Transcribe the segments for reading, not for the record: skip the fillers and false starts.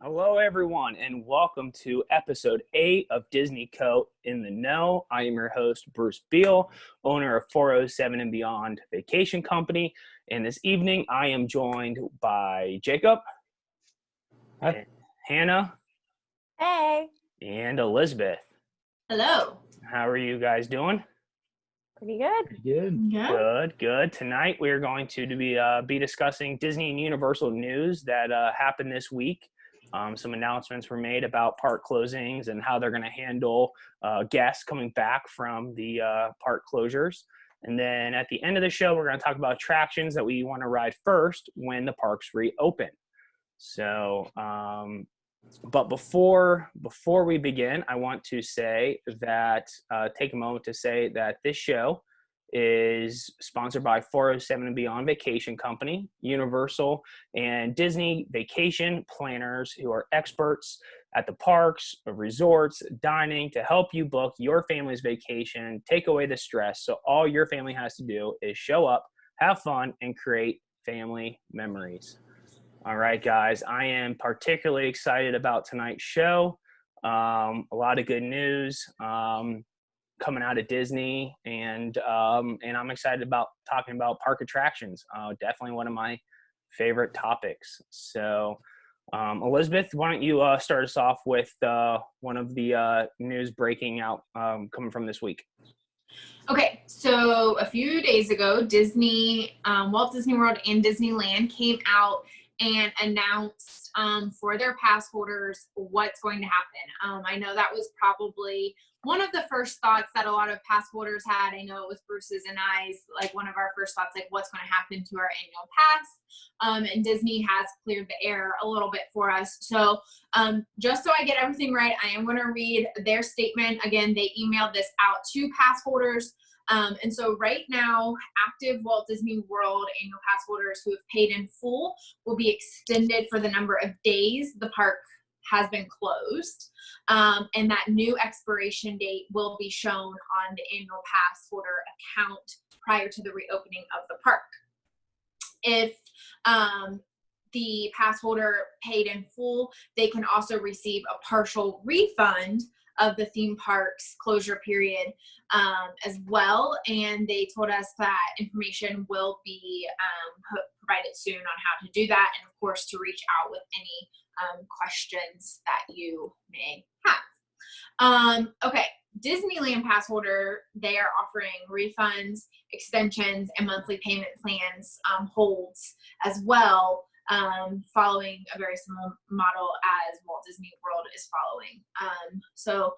Hello, everyone, and welcome to episode 8 of Disney Co. in the Know. I am your host, Bruce Beal, owner of 407 and Beyond Vacation Company. And this evening, I am joined by Jacob, Hi. Hannah, Hey. and Elizabeth. Hello. How are you guys doing? Pretty good. Pretty good. Yeah. Good. Tonight, we are going to be discussing Disney and Universal news that happened this week. Some announcements were made about park closings and how they're going to handle guests coming back from the park closures. And then at the end of the show, we're going to talk about attractions that we want to ride first when the parks reopen. So, but before we begin, I want to say that take a moment to say that this show is sponsored by 407 and Beyond Vacation Company, Universal, and Disney vacation planners who are experts at the parks, resorts, dining to help you book your family's vacation, take away the stress. So all your family has to do is show up, have fun, and create family memories. All right, guys, I am particularly excited about tonight's show. A lot of good news coming out of Disney, and I'm excited about talking about park attractions. Definitely one of my favorite topics. So, Elizabeth, why don't you start us off with one of the news breaking out coming from this week? Okay, so a few days ago, Disney, Walt Disney World and Disneyland came out and announced for their pass holders what's going to happen. I know that was probably one of the first thoughts that a lot of pass holders had. I know it was Bruce's and I's, like one of our first thoughts, like what's going to happen to our annual pass. And Disney has cleared the air a little bit for us. So just so I get everything right, I am going to read their statement. Again, they emailed this out to pass holders. And so right now, active Walt Disney World annual pass holders who have paid in full will be extended for the number of days the park has been closed. And that new expiration date will be shown on the annual pass holder account prior to the reopening of the park. If the pass holder paid in full, they can also receive a partial refund of the theme park's closure period as well. And they told us that information will be provided soon on how to do that, and of course to reach out with any questions that you may have. Okay, Disneyland pass holder, they are offering refunds, extensions, and monthly payment plans holds as well, following a very similar model as Walt Disney World is following. So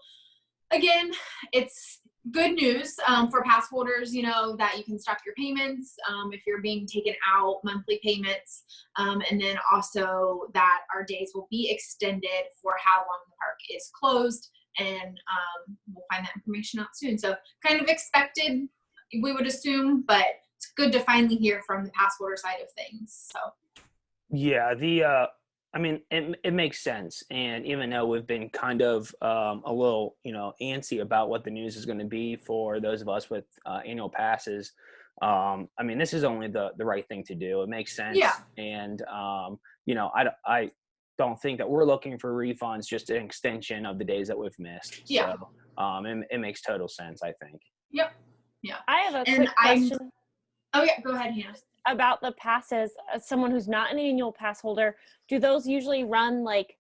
again, it's good news for pass holders, you know, that you can stop your payments if you're being taken out, monthly payments, and then also that our days will be extended for how long the park is closed, and we'll find that information out soon. So kind of expected, we would assume, but it's good to finally hear from the pass holder side of things. So yeah, I mean, it makes sense. And even though we've been kind of a little, antsy about what the news is going to be for those of us with annual passes, I mean, this is only the right thing to do. It makes sense. Yeah. And, I don't think that we're looking for refunds, just an extension of the days that we've missed. Yeah. So it makes total sense, I think. Yep. Yeah. I have a quick question. Oh, yeah, go ahead, Hannah. About the passes. As someone who's not an annual pass holder, do those usually run like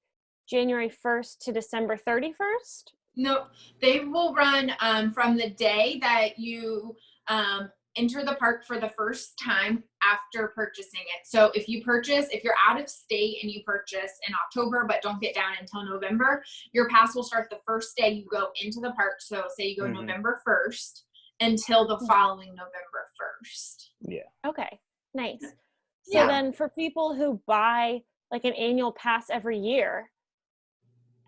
January 1st to December 31st? No, they will run from the day that you enter the park for the first time after purchasing it. So if you're out of state and you purchase in October but don't get down until November, your pass will start the first day you go into the park. So say you go November 1st until the following November 1st. Yeah. Okay, nice. So then for people who buy like an annual pass every year,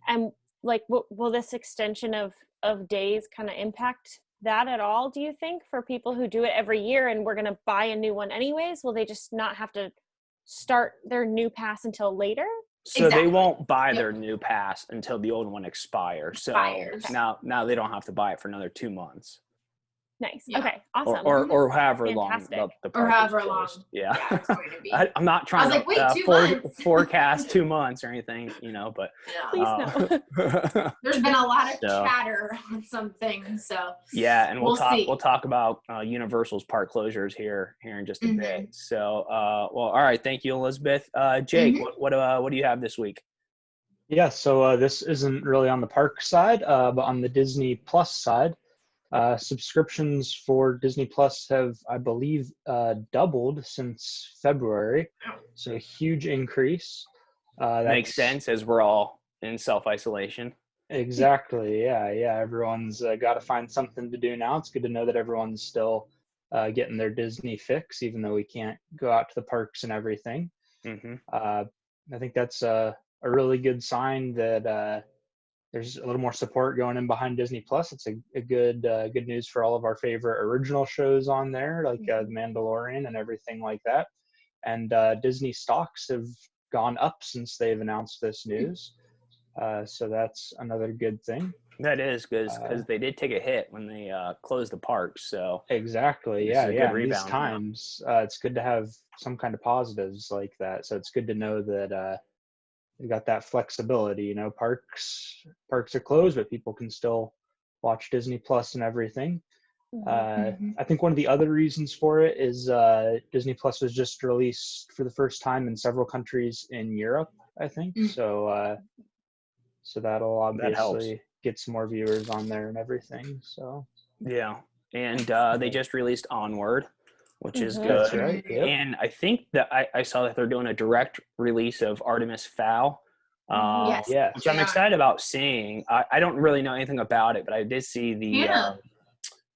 and like will this extension of days kind of impact that at all, do you think, for people who do it every year and we're going to buy a new one anyways? Will they just not have to start their new pass until later? So They won't buy their new pass until the old one expires. So now they don't have to buy it for another 2 months. Nice. Yeah. Okay. Awesome. or however Fantastic. long the Or park is however closed. long, Yeah, it's going to be. I'm not I trying was like, wait, to 2 months. forecast 2 months or anything, but Yeah. Please no. There's been a lot of So- chatter on some things, so yeah, and we'll see. talk about Universal's park closures here in just a Mhm. bit. So, well, all right, thank you, Elizabeth. Jake, Mhm. what do you have this week? Yeah, so this isn't really on the park side, but on the Disney Plus side, subscriptions for Disney Plus have, I believe, doubled since February. So a huge increase. Makes That's sense as we're all in self-isolation. exactly. Yeah. Everyone's got to find something to do now. It's good to know that everyone's still getting their Disney fix, even though we can't go out to the parks and everything. Mm-hmm. I think that's a really good sign that there's a little more support going in behind Disney Plus. It's a good news for all of our favorite original shows on there, like The Mandalorian and everything like that. And Disney stocks have gone up since they've announced this news. So that's another good thing. That is because they did take a hit when they closed the parks. So Exactly. This is a good Yeah. In these rebound now. times, it's good to have some kind of positives like that. So it's good to know that we got that flexibility. Parks are closed, but people can still watch Disney Plus and everything. Mhm. I think one of the other reasons for it is Disney Plus was just released for the first time in several countries in Europe, I think. Mm. So that'll That helps. obviously get some more viewers on there and everything. So yeah, and they just released Onward, which is Mhm. good. that's right. Yep. And I think that I saw that they're doing a direct release of Artemis Fowl. Yes. Yeah. Which I'm Yeah. excited about seeing. I don't really know anything about it, but I did see Hannah.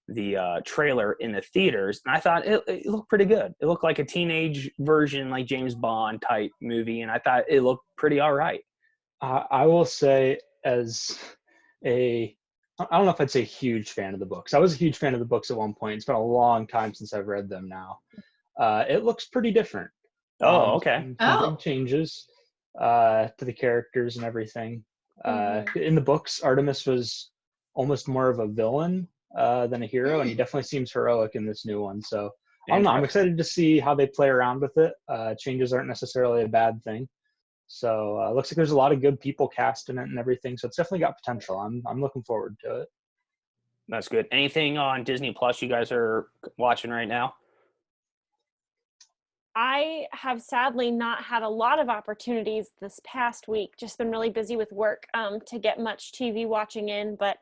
the trailer in the theaters, and I thought it looked pretty good. It looked like a teenage version, like James Bond type movie, and I thought it looked pretty all right. I will say, as I don't know if I'd say huge fan of the books. I was a huge fan of the books at one point. It's been a long time since I've read them now. It looks pretty different. Oh, okay. Some Oh. big changes to the characters and everything. In the books, Artemis was almost more of a villain than a hero, and he definitely seems heroic in this new one. So I don't know. I'm excited to see how they play around with it. Changes aren't necessarily a bad thing. So it looks like there's a lot of good people cast in it and everything. So it's definitely got potential. I'm looking forward to it. That's good. Anything on Disney Plus you guys are watching right now? I have sadly not had a lot of opportunities this past week. Just been really busy with work to get much TV watching in, but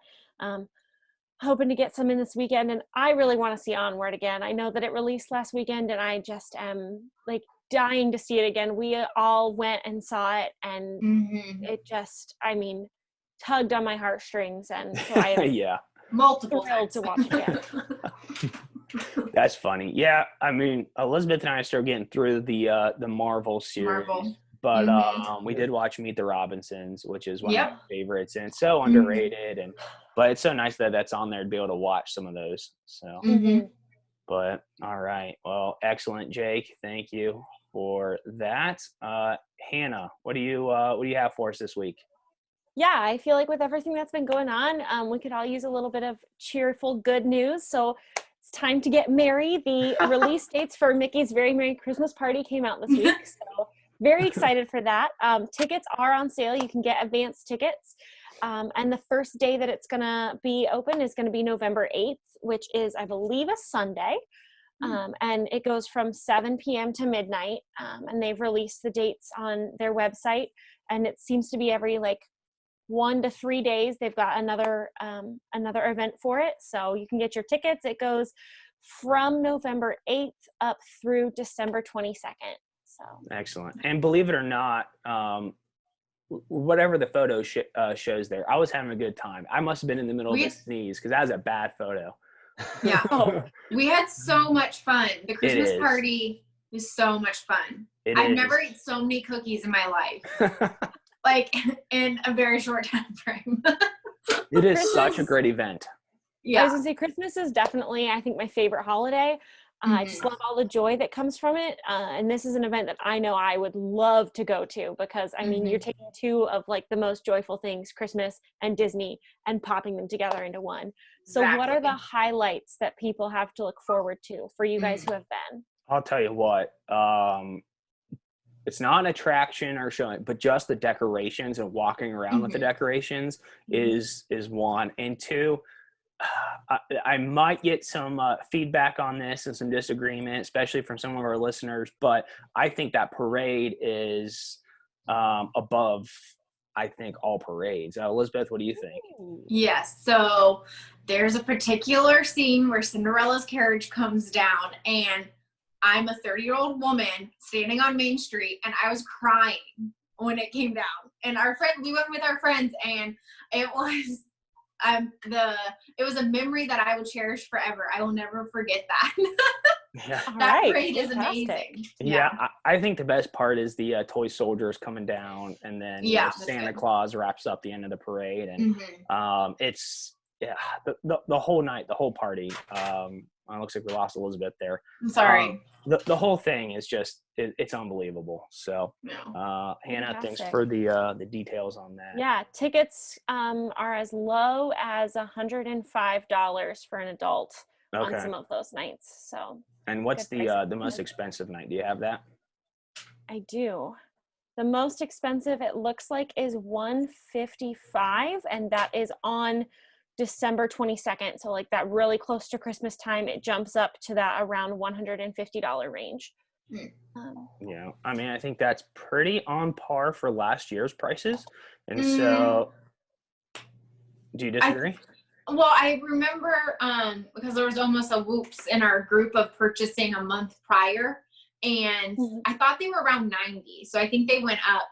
hoping to get some in this weekend. And I really want to see Onward again. I know that it released last weekend, and I just am like dying to see it again. We all went and saw it, and Mhm. it just, tugged on my heartstrings, and so I am Yeah, Multiple thrilled times. to watch again. that's funny. Yeah, I mean, Elizabeth and I are still getting through the Marvel series, Marvel. but Mhm. we did watch Meet the Robinsons, which is one Yep. of my favorites, and it's so underrated. But it's so nice that that's on there to be able to watch some of those. So, Mhm. but all right, well, excellent, Jake. Thank you for that. Hannah, what do you have for us this week? Yeah, I feel like with everything that's been going on, we could all use a little bit of cheerful good news. So it's time to get merry. The release dates for Mickey's Very Merry Christmas Party came out this week. So very excited for that. Tickets are on sale. You can get advance tickets. And the first day that it's going to be open is going to be November 8th, which is, I believe, a Sunday. And it goes from 7 p.m. to midnight. And they've released the dates on their website. And it seems to be every 1 to 3 days they've got another event for it, so you can get your tickets. It goes from November 8th up through December 22nd. So Excellent. And believe it or not, whatever the photo shows there, I was having a good time. I must have been in the middle of a sneeze because that was a bad photo. Yeah. Oh. We had so much fun. The Christmas is. party was so much fun. It I've is. never eaten so many cookies in my life. Like in a very short time frame. It is Christmas- such a great event. I was Yeah. gonna say Christmas is definitely, I think, my favorite holiday. I just love all the joy that comes from it. And this is an event that I know I would love to go to because, I mean, you're taking two of like the most joyful things, Christmas and Disney, and popping them together into one. So what are the highlights that people have to look forward to for you guys who have been? I'll tell you what, it's not an attraction or showing, but just the decorations and walking around with the decorations is one. And two, I might get some feedback on this and some disagreement, especially from some of our listeners, but I think that parade is above, I think, all parades. Elizabeth, what do you think? Yes. So there's a particular scene where Cinderella's carriage comes down, and I'm a 30-year-old woman standing on Main Street, and I was crying when it came down. And we went with our friends, and it was it was a memory that I will cherish forever. I will never forget that. Yeah. That parade is amazing. Yeah, I think the best part is the toy soldiers coming down, and then Santa Claus wraps up the end of the parade, and it's the whole night, the whole party. It looks like we lost Elizabeth there. I'm sorry. The whole thing is just it's unbelievable. So Hannah, thanks for the details on that. Yeah, tickets are as low as $105 for an adult on some of those nights. So. And what's the most expensive night? Do you have that? I do. The most expensive, it looks like, is $155, and that is on December 22nd. So like that really close to Christmas time, it jumps up to that around $150 range. Yeah, I mean, I think that's pretty on par for last year's prices. And so, do you disagree? Well, I remember because there was almost a whoops in our group of purchasing a month prior, and I thought they were around 90. So I think they went up.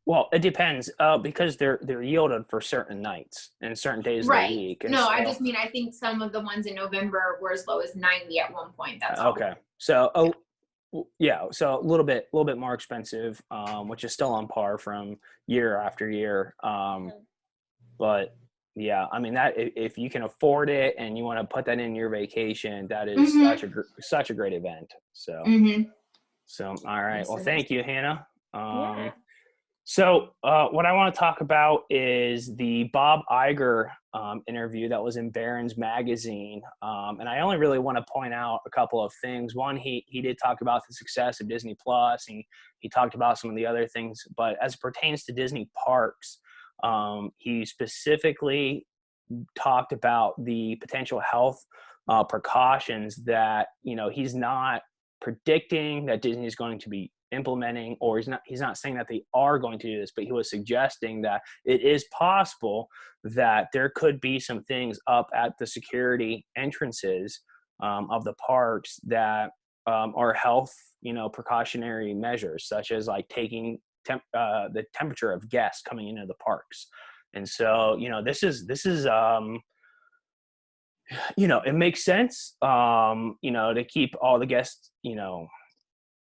Well, it depends because they're yielded for certain nights and certain days of the week. And I just mean I think some of the ones in November were as low as 90 at one point. That's all. Okay. So so a little bit more expensive, which is still on par from year after year. But yeah, I mean that if you can afford it and you want to put that in your vacation, that is such a great event. So so all right. Well, thank you, Hannah. So what I want to talk about is the Bob Iger interview that was in Barron's Magazine. And I only really want to point out a couple of things. One, he did talk about the success of Disney Plus. He talked about some of the other things. But as it pertains to Disney parks, he specifically talked about the potential health precautions that, he's not predicting that Disney is going to be implementing, or he's not saying that they are going to do this, but he was suggesting that it is possible that there could be some things up at the security entrances of the parks that are health, precautionary measures, such as like taking the temperature of guests coming into the parks. And so, this is it makes sense, to keep all the guests,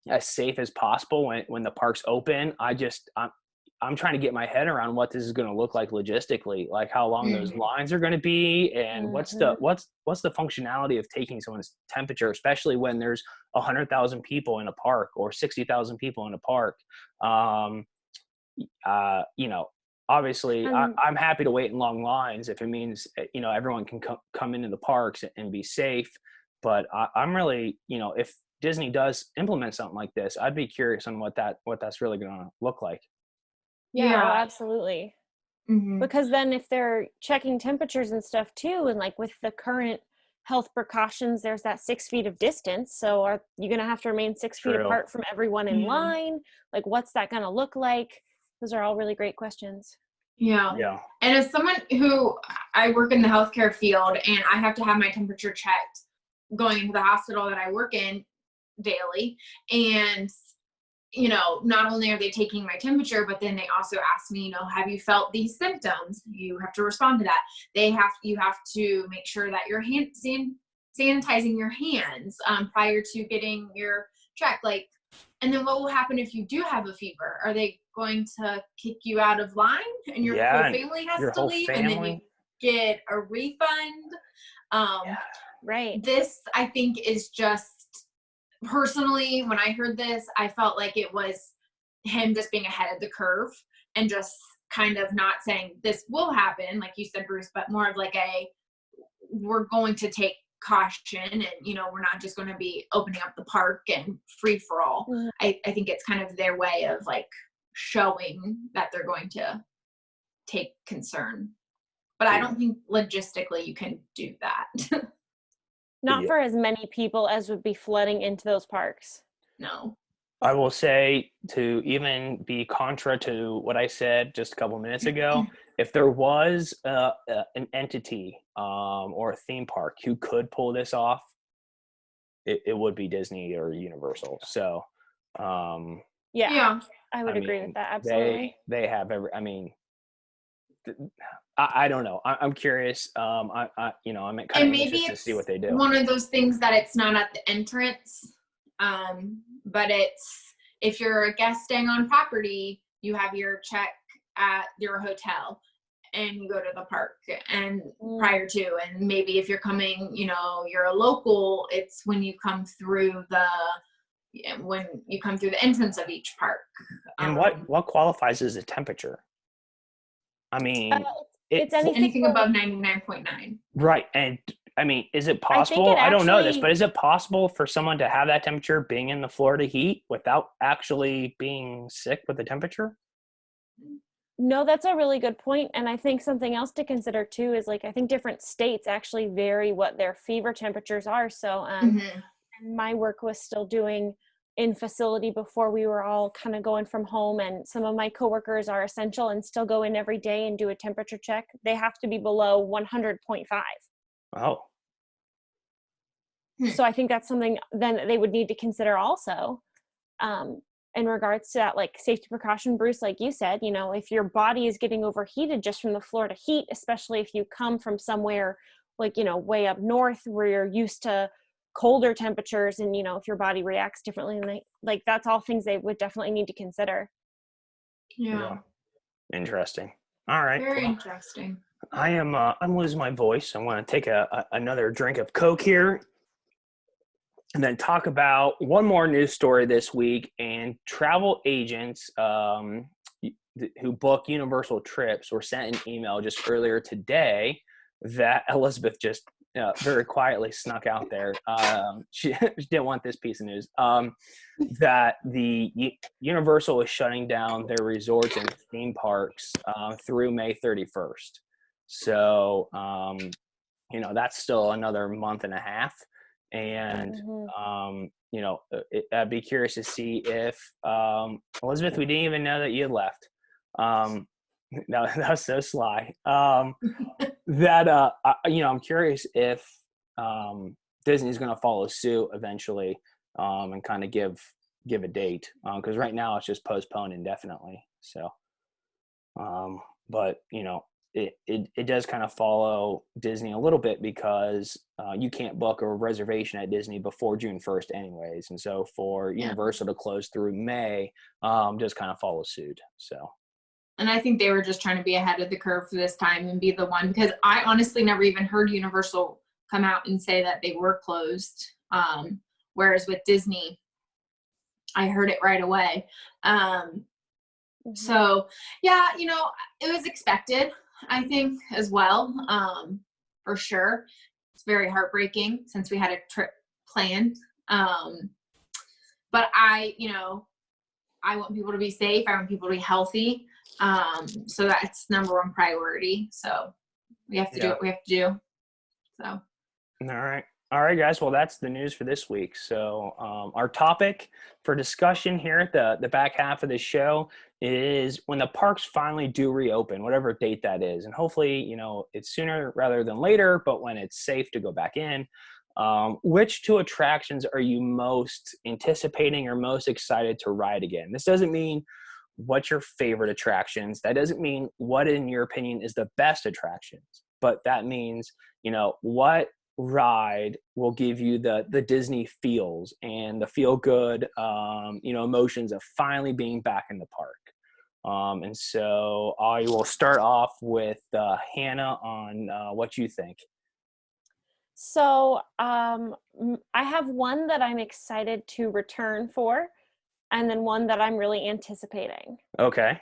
as safe as possible when the parks open. I'm trying to get my head around what this is going to look like logistically, like how long those lines are going to be, and what's the functionality of taking someone's temperature, especially when there's 100,000 people in a park or 60,000 people in a park. Obviously, I'm happy to wait in long lines if it means everyone can come into the parks and be safe. But I'm really, if Disney does implement something like this, I'd be curious on what that's really going to look like. Yeah, absolutely. Because then if they're checking temperatures and stuff too, and like with the current health precautions, there's that 6 feet of distance. So are you going to have to remain 6 feet apart from everyone in line? Like, what's that going to look like? Those are all really great questions. Yeah. And as someone who I work in the healthcare field, and I have to have my temperature checked going into the hospital that I work in daily, and not only are they taking my temperature, but then they also ask me, have you felt these symptoms? You have to respond to that. You have to make sure that you're sanitizing your hands prior to getting your check. And then what will happen if you do have a fever? Are they going to kick you out of line and your whole family has to leave, and then you get a refund? Right. This, I think, is just, personally, when I heard this, I felt like it was him just being ahead of the curve and just kind of not saying this will happen, like you said, Bruce, but more of like we're going to take caution, and we're not just going to be opening up the park and free for all. Mhm. I think it's kind of their way of like showing that they're going to take concern, but I don't think logistically you can do that. Not Yeah. for as many people as would be flooding into those parks. No. I will say, to even be contra to what I said just a couple minutes ago, if there was an entity or a theme park who could pull this off, it would be Disney or Universal. So, Yeah. I would I agree mean, with that. Absolutely. they have every. I mean, I don't know. I'm curious. I'm kind of And maybe anxious to it's see what they do. one of those things that it's not at the entrance, but it's, if you're a guest staying on property, you have your check at your hotel and you go to the park and prior to, and maybe if you're coming, you're a local, it's when you come through the entrance of each park. And what qualifies as a temperature? I mean, it's anything above 99.9. Right. And I mean, is it I think possible? it I don't know this, actually- but is it possible for someone to have that temperature being in the Florida heat without actually being sick with the temperature? No, that's a really good point. And I think something else to consider too is like, I think different states actually vary what their fever temperatures are. So and my work was still doing in facility before we were all kind of going from home, and some of my coworkers are essential and still go in every day and do a temperature check. They have to be below 100.5. Oh, So I think that's something then they would need to consider also. In regards to that, like safety precaution, Bruce, like you said, if your body is getting overheated just from the Florida heat, especially if you come from somewhere like, way up north where you're used to colder temperatures, and, if your body reacts differently, and like that's all things they would definitely need to consider. Yeah. interesting. All right. Very Well, interesting. I'm losing my voice. I'm going to take another drink of Coke here, and then talk about one more news story this week. And travel agents who book Universal trips were sent an email just earlier today that Elizabeth just very quietly snuck out there. She didn't want this piece of news. That the Universal is shutting down their resorts and theme parks through May 31st. So, that's still another month and a half. And, I'd be curious to see if, Elizabeth, we didn't even know that you had left. That was so sly. I'm curious if Disney's going to follow suit eventually and kind of give a date, because right now it's just postponed indefinitely. So, but it does kind of follow Disney a little bit, because you can't book a reservation at Disney before June 1st anyways. And so for Universal to close through May, does kind of follow suit. So. And I think they were just trying to be ahead of the curve for this time and be the one, because I honestly never even heard Universal come out and say that they were closed. Whereas with Disney, I heard it right away. So yeah, it was expected, I think, as well, for sure. It's very heartbreaking since we had a trip planned. But I want people to be safe. I want people to be healthy. So that's number one priority. So we have to do what we have to do. So. All right, guys. Well, that's the news for this week. So our topic for discussion here at the back half of the show is when the parks finally do reopen, whatever date that is. And hopefully, it's sooner rather than later, but when it's safe to go back in. Which two attractions are you most anticipating or most excited to ride again? This doesn't mean what's your favorite attractions. That doesn't mean what, in your opinion, is the best attractions. But that means, what ride will give you the Disney feels and the feel good, emotions of finally being back in the park. And so I will start off with Hannah on what you think. So I have one that I'm excited to return for, and then one that I'm really anticipating. Okay.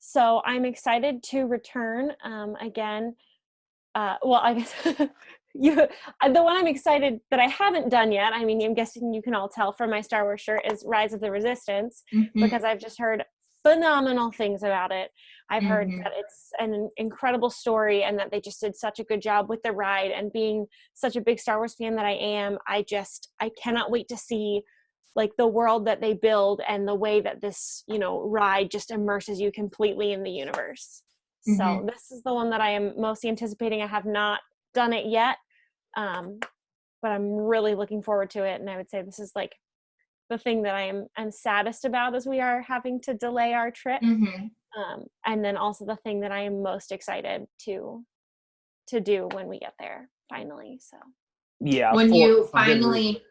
So I'm excited to return again. Well, I guess the one I'm excited that I haven't done yet, I mean, I'm guessing you can all tell from my Star Wars shirt, is Rise of the Resistance, because I've just heard phenomenal things about it. I've heard that it's an incredible story and that they just did such a good job with the ride, and being such a big Star Wars fan that I am, I cannot wait to see like the world that they build and the way that this, ride just immerses you completely in the universe. So this is the one that I am most anticipating. I have not done it yet, but I'm really looking forward to it. And I would say this is like the thing that I'm saddest about, as we are having to delay our trip. And then also the thing that I am most excited to do when we get there finally. So yeah, when you finally,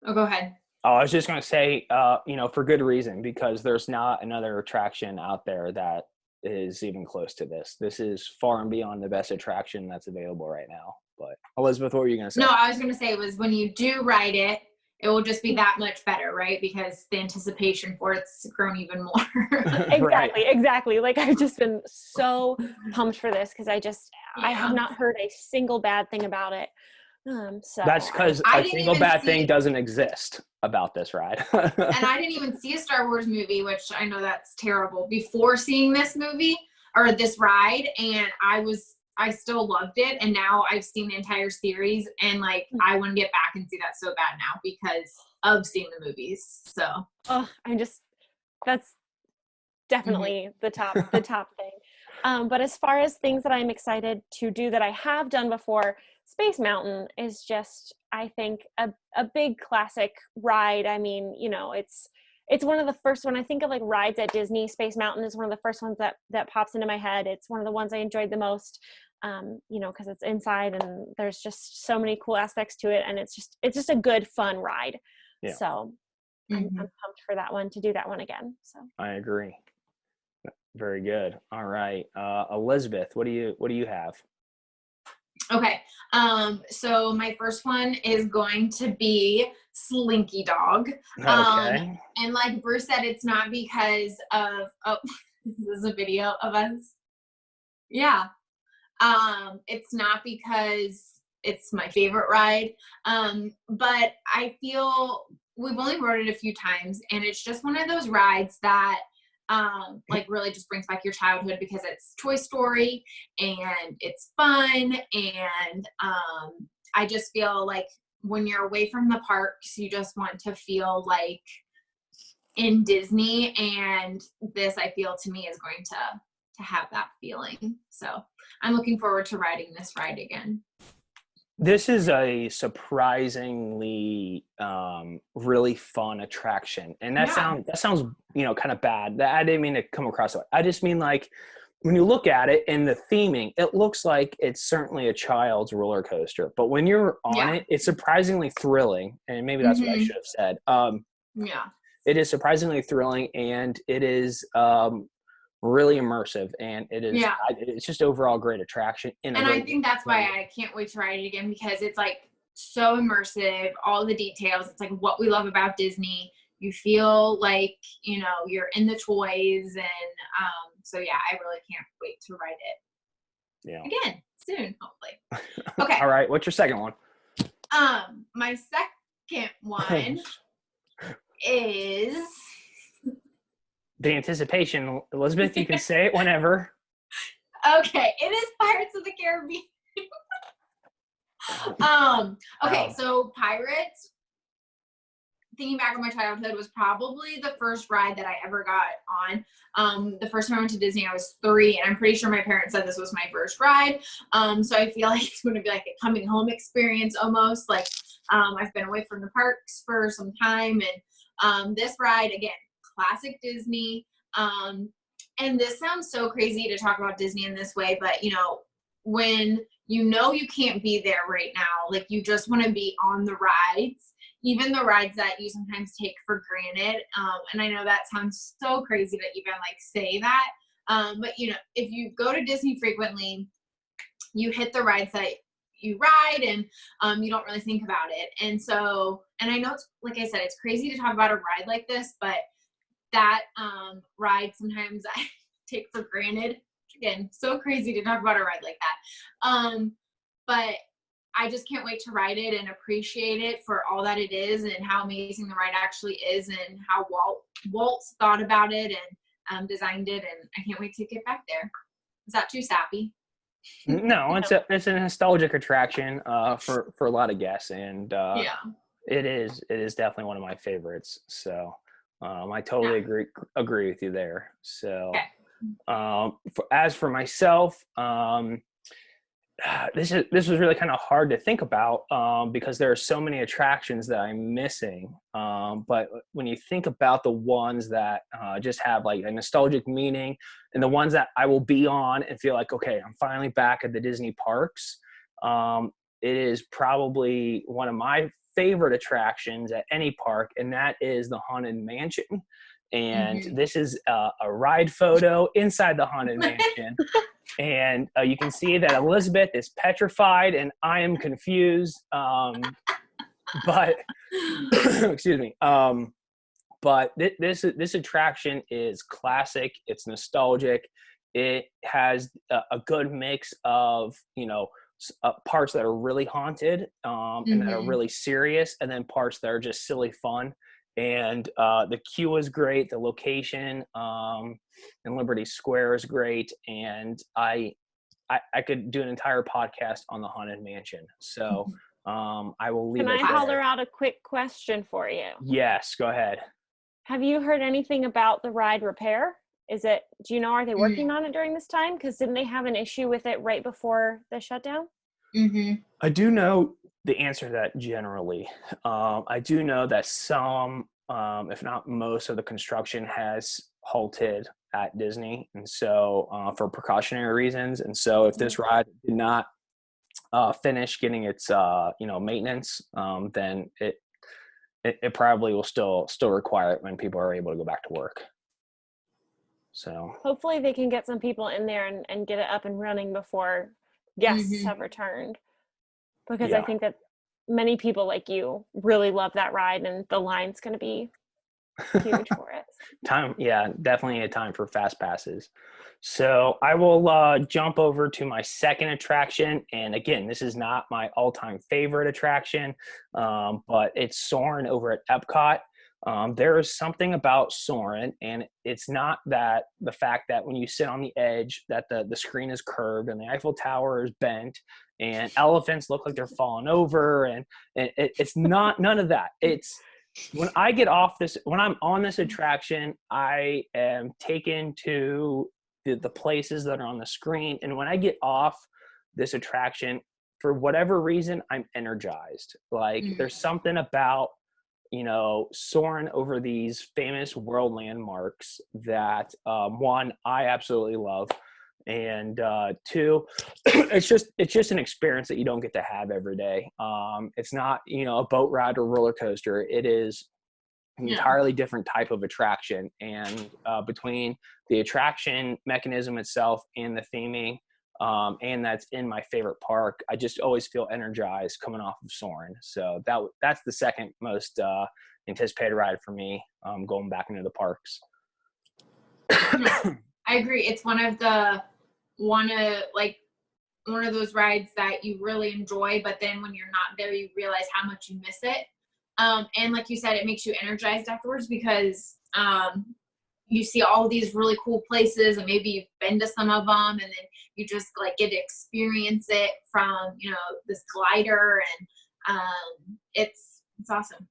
oh, go ahead. Oh, I was just going to say, for good reason, because there's not another attraction out there that is even close to this. This is far and beyond the best attraction that's available right now. But Elizabeth, what were you going to say? No, I was going to say was when you do ride it, it will just be that much better, right? Because the anticipation for it's grown even more. Exactly. Like I've just been so pumped for this because I have not heard a single bad thing about it. So that's because a single bad thing doesn't exist about this ride. And I didn't even see a Star Wars movie, which I know that's terrible, before seeing this movie or this ride, and I still loved it, and now I've seen the entire series, and like I want to get back and see that so bad now because of seeing the movies. So that's definitely the top thing. But as far as things that I'm excited to do that I have done before, Space Mountain is just, I think, a big classic ride. I mean, it's one of the first, when I think of like rides at Disney, Space Mountain is one of the first ones that pops into my head. It's one of the ones I enjoyed the most, because it's inside and there's just so many cool aspects to it, and it's just a good, fun ride. Yeah. So I'm pumped for that one, to do that one again. So I agree. Very good. All right, Elizabeth, what do you have? Okay, so my first one is going to be Slinky Dog. Okay. And like Bruce said, it's not because of this is a video of us. Yeah. It's not because it's my favorite ride, but I feel we've only rode it a few times, and it's just one of those rides that like really just brings back your childhood because it's Toy Story and it's fun, and I just feel like when you're away from the parks, you just want to feel like in Disney, and this, I feel, to me is going to have that feeling. So I'm looking forward to riding this ride again. This is a surprisingly really fun attraction, and that sounds kind of bad. I didn't mean to come across it. I just mean like when you look at it and the theming, it looks like it's certainly a child's roller coaster, but when you're on it, it's surprisingly thrilling, and maybe that's what I should have said. It is surprisingly thrilling, and it is really immersive, and it is it's just overall great attraction. And I think that's why I can't wait to ride it again, because it's like so immersive, all the details. It's like what we love about Disney. You feel like you're in the toys, and so I really can't wait to ride it again soon, hopefully. Okay. All right, what's your second one? My second one is the anticipation. Elizabeth, you can say it whenever. Okay, it is Pirates of the Caribbean. Okay, so Pirates, thinking back on my childhood, was probably the first ride that I ever got on. The first time I went to Disney, I was 3, and I'm pretty sure my parents said this was my first ride. So I feel like it's going to be like a coming home experience almost. Like I've been away from the parks for some time, and this ride, again, classic Disney. And this sounds so crazy to talk about Disney in this way, but when you can't be there right now, like you just want to be on the rides, even the rides that you sometimes take for granted. And I know that sounds so crazy to even like say that. But if you go to Disney frequently, you hit the rides that you ride, and you don't really think about it. And so, and I know it's, like I said, it's crazy to talk about a ride like this, but that ride sometimes I take for granted. Again, so crazy to talk about a ride like that. But I just can't wait to ride it and appreciate it for all that it is, and how amazing the ride actually is, and how Walt thought about it and designed it. And I can't wait to get back there. Is that too sappy? No, it's a nostalgic attraction for a lot of guests, and Yeah. it is definitely one of my favorites. So I totally agree with you there. So as for myself, this was really kind of hard to think about because there are so many attractions that I'm missing. But when you think about the ones that just have like a nostalgic meaning, and the ones that I will be on and feel like, okay, I'm finally back at the Disney parks, it is probably one of my favorite attractions at any park, and that is the Haunted Mansion. And this is a ride photo inside the Haunted Mansion. And you can see that Elizabeth is petrified and I am confused. But excuse me. But this attraction is classic. It's nostalgic. It has a good mix of, parts that are really haunted and that are really serious, and then parts that are just silly fun. And the queue is great. The location in Liberty Square is great. And I could do an entire podcast on the Haunted Mansion. So I will leave it there. Can I holler out a quick question for you? Yes, go ahead. Have you heard anything about the ride repair? Do you know, are they working on it during this time? Because didn't they have an issue with it right before the shutdown? I do know the answer to that generally. I do know that some, if not most, of the construction has halted at Disney, and so for precautionary reasons. And so if this ride did not finish getting its maintenance, then it probably will still require it when people are able to go back to work. So hopefully they can get some people in there and get it up and running before guests have returned, because I think that many people like you really love that ride, and the line's going to be huge for it. Definitely a time for fast passes. So I will jump over to my second attraction, and again, this is not my all-time favorite attraction, but it's Soarin' over at Epcot. There is something about Soarin', and it's not that the fact that when you sit on the edge that the screen is curved and the Eiffel Tower is bent and elephants look like they're falling over, and it's not none of that. It's when I'm on this attraction, I am taken to the places that are on the screen, and when I get off this attraction, for whatever reason, I'm energized. Like there's something about soaring over these famous world landmarks that one, I absolutely love, and two, it's just an experience that you don't get to have every day. It's not a boat ride or roller coaster. It is an entirely different type of attraction, and between the attraction mechanism itself and the theming, and that's in my favorite park, I just always feel energized coming off of Soarin'. So that's the second most anticipated ride for me, going back into the parks. I agree. It's one of those rides that you really enjoy, but then when you're not there, you realize how much you miss it. And like you said, it makes you energized afterwards, because you see all these really cool places, and maybe you've been to some of them, and then you just get to experience it from this glider, and it's awesome.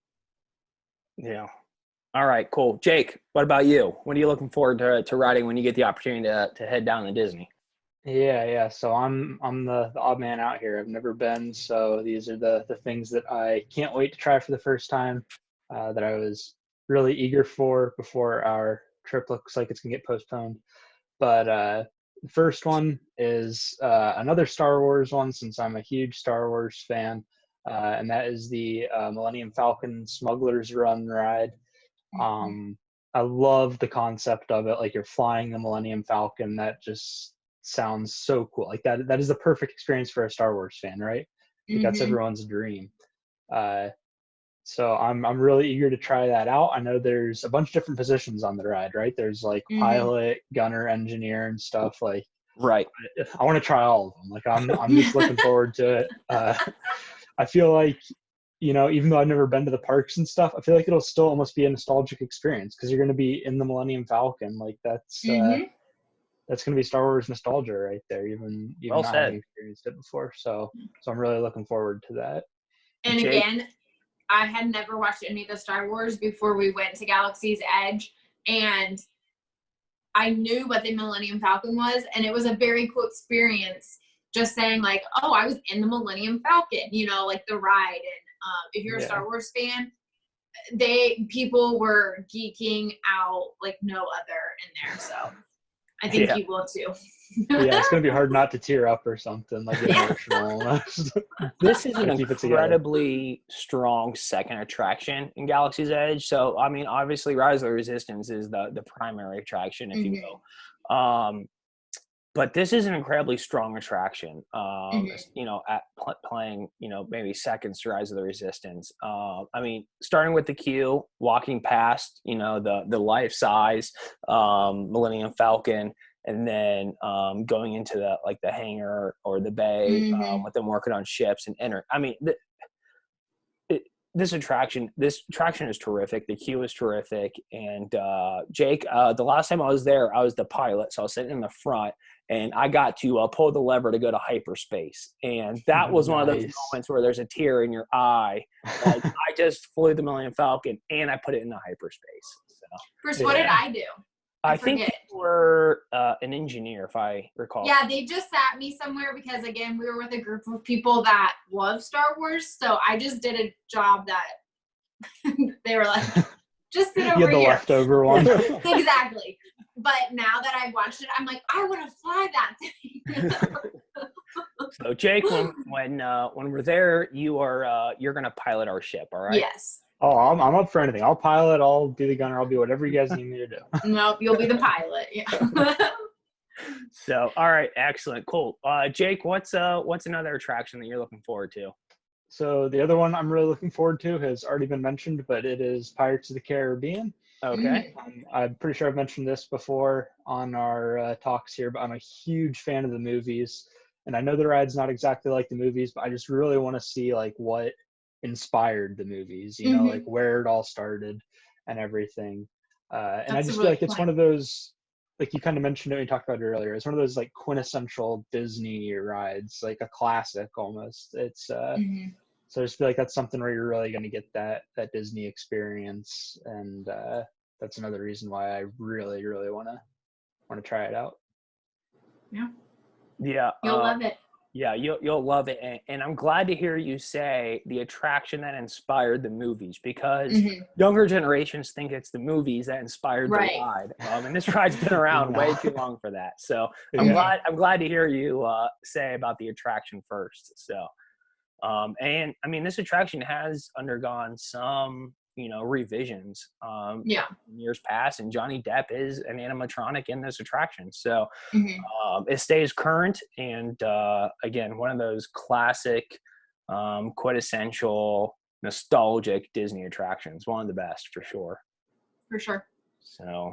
Yeah. All right, cool. Jake, what about you? What are you looking forward to riding when you get the opportunity to head down to Disney? Yeah. So I'm the odd man out here. I've never been, so these are the things that I can't wait to try for the first time, that I was really eager for before our trip looks like it's gonna get postponed. But the first one is another Star Wars one, since I'm a huge Star Wars fan, and that is the Millennium Falcon Smuggler's Run ride. I love the concept of it. Like, you're flying the Millennium Falcon. That just sounds so cool. Like that is the perfect experience for a Star Wars fan, right? Like, that's Mhm. everyone's dream. So I'm really eager to try that out. I know there's a bunch of different positions on the ride, right? There's like Mhm. pilot, gunner, engineer, and stuff. Like, Right. I want to try all of them. Like, I'm just looking forward to it. I feel like, even though I've never been to the parks and stuff, I feel like it'll still almost be a nostalgic experience because you're going to be in the Millennium Falcon. Like, that's Mhm. going to be Star Wars nostalgia right there, even Well not said. having experienced it before. So I'm really looking forward to that. And Jake? again, I had never watched any of the Star Wars before we went to Galaxy's Edge, and I knew what the Millennium Falcon was, and it was a very cool experience. Just saying, like, oh, I was in the Millennium Falcon, like the ride. And if you're a Yeah. Star Wars fan, people were geeking out like no other in there. So I think Yeah. you will too. Yeah, it's going to be hard not to tear up or something, like get Yeah. emotional almost. This is an Keep it together. incredibly strong second attraction in Galaxy's Edge. So, I mean, obviously, Rise of the Resistance is the primary attraction, if you will. But this is an incredibly strong attraction. At playing, maybe seconds to Rise of the Resistance. I mean, starting with the queue, walking past, the life size Millennium Falcon, and then going into the hangar or the bay with them working on ships and enter. I mean, this attraction is terrific. The queue is terrific. And Jake, the last time I was there, I was the pilot, so I was sitting in the front, and I got to pull the lever to go to hyperspace. And that was one of those Nice. moments where there's a tear in your eye. Like, I just flew the Millennium Falcon, and I put it into hyperspace. So First, what did I do? I think forget. you were an engineer, if I recall. Yeah, they just sat me somewhere because, again, we were with a group of people that love Star Wars. So I just did a job that they were like, just sit You over had the here. leftover one. Exactly. But now that I've watched it, I'm like, I want to fly that thing. So Jake, when we're there, you're gonna pilot our ship, all right? Yes. Oh, I'm up for anything. I'll pilot. I'll be the gunner. I'll be whatever you guys need me to do. Nope, you'll be the pilot. Yeah. So, all right, excellent, cool. Jake, what's another attraction that you're looking forward to? So the other one I'm really looking forward to has already been mentioned, but it is Pirates of the Caribbean. Okay. I'm pretty sure I've mentioned this before on our talks here, but I'm a huge fan of the movies. And I know the ride's not exactly like the movies, but I just really want to see like what inspired the movies, like where it all started and everything. And I just feel like it's one of those, like you kind of mentioned it when you talked about it earlier, it's one of those like quintessential Disney rides, like a classic almost. It's so I just feel like that's something where you're really going to get that Disney experience, and that's another reason why I really, really want to try it out. Yeah. You'll love it. Yeah, you'll love it, and I'm glad to hear you say the attraction that inspired the movies, because younger generations think it's the movies that inspired the ride, and this ride's been around way too long for that. So I'm glad to hear you say about the attraction first. So, and I mean, this attraction has undergone some revisions in years past, and Johnny Depp is an animatronic in this attraction, so it stays current, and again, one of those classic quintessential nostalgic Disney attractions, one of the best for sure. So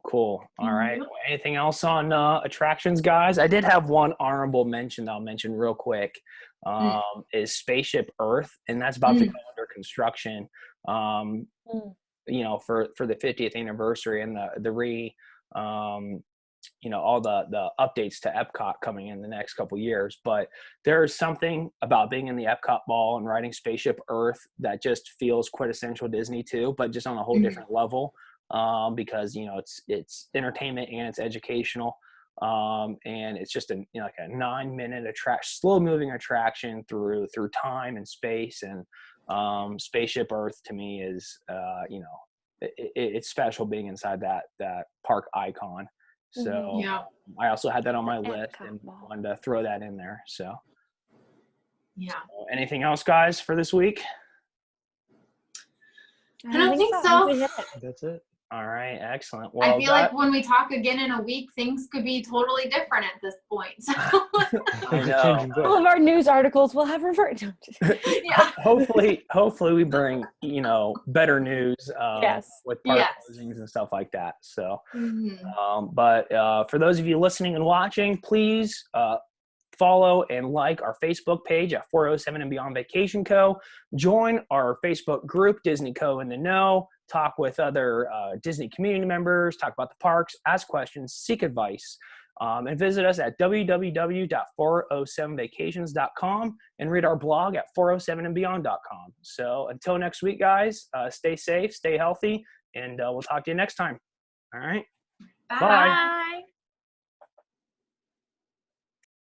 cool. All right, anything else on attractions, guys? I did have one honorable mention that I'll mention real quick, is Spaceship Earth, and that's about to go under construction for the 50th anniversary, and all the updates to Epcot coming in the next couple years. But there's something about being in the Epcot ball and riding Spaceship Earth that just feels quintessential Disney too, but just on a whole different level, because it's entertainment and it's educational, and it's just like a 9-minute slow moving attraction through time and space. And Spaceship Earth to me is it's special being inside that park icon. So I also had that on my list and wanted to throw that in there. So anything else, guys, for this week? I don't think so. That's it. All right, excellent. Well, I feel like when we talk again in a week, things could be totally different at this point. So, I know. Changing All book. of our news articles will have reverted. yeah. hopefully we bring, better news Yes. with park Yes. closings and stuff like that. So, Mhm. but for those of you listening and watching, please follow and like our Facebook page at 407 and Beyond Vacation Co. Join our Facebook group, Disney Co. in the Know. Talk with other Disney community members, talk about the parks, ask questions, seek advice, and visit us at www.407vacations.com and read our blog at 407andbeyond.com. So until next week, guys, stay safe, stay healthy, and we'll talk to you next time. All right. Bye. Bye. Bye.